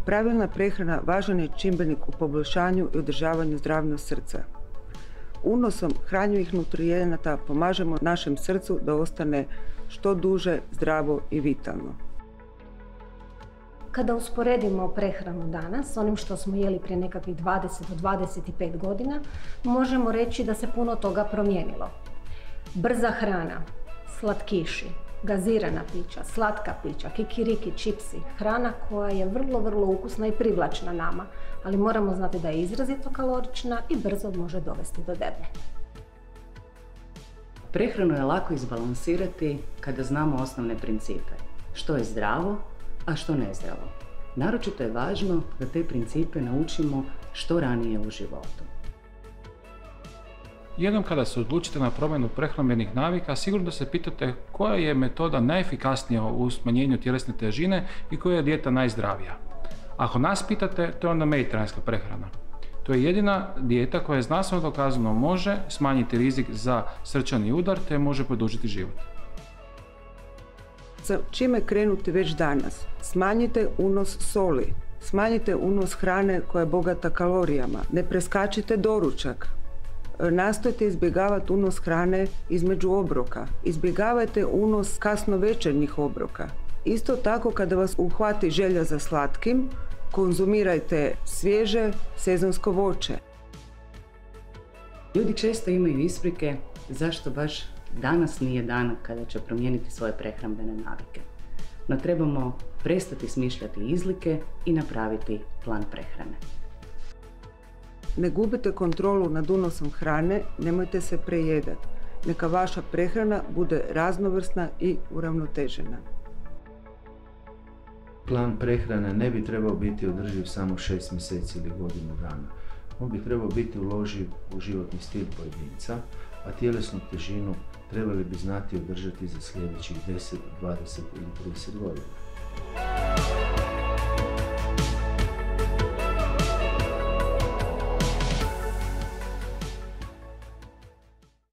Pravilna prehrana važan je čimbenik u poboljšanju i održavanju zdravlja srca. Unosom hranjivih nutrijenata pomažemo našem srcu da ostane što duže zdravo i vitalno. Kada usporedimo prehranu danas s onim što smo jeli prije nekakvih 20 do 25 godina, možemo reći da se puno toga promijenilo. Brza hrana, slatkiši, gazirana pića, slatka pića, kikiriki, čipsi, hrana koja je vrlo, vrlo ukusna i privlačna nama, ali moramo znati da je izrazito kalorična i brzo može dovesti do debljine. Prehranu je lako izbalansirati kada znamo osnovne principe. Što je zdravo, a što nezdravo. Naročito je važno da te principe naučimo što ranije u životu. Jednom kada se odlučite na promjenu prehrambenih navika, sigurno se pitate koja je metoda najefikasnija u smanjenju tjelesne težine i koja je dijeta najzdravija. Ako nas pitate, to je onda mediteranska prehrana. To je jedina dijeta koja je znanstveno dokazano može smanjiti rizik za srčani udar te može produžiti život. Sa čime krenuti već danas? Smanjite unos soli, smanjite unos hrane koja je bogata kalorijama, ne preskačite doručak, nastojte izbjegavati unos hrane između obroka, izbjegavajte unos kasno večernjih obroka. Isto tako kada vas uhvati želja za slatkim, konzumirajte svježe sezonsko voće. Ljudi često imaju isprike zašto baš danas nije dan kada će promijeniti svoje prehrambene navike. No trebamo prestati smišljati izlike i napraviti plan prehrane. Ne gubite kontrolu nad unosom hrane, nemojte se prejedati. Neka vaša prehrana bude raznovrsna i uravnotežena. Plan prehrane ne bi trebao biti održiv samo 6 mjeseci ili godinu dana. On bi trebao biti uloživ u životni stil pojedinca, a tjelesnu težinu trebali bi znati održati za sljedećih 10, 20 ili 30 godina.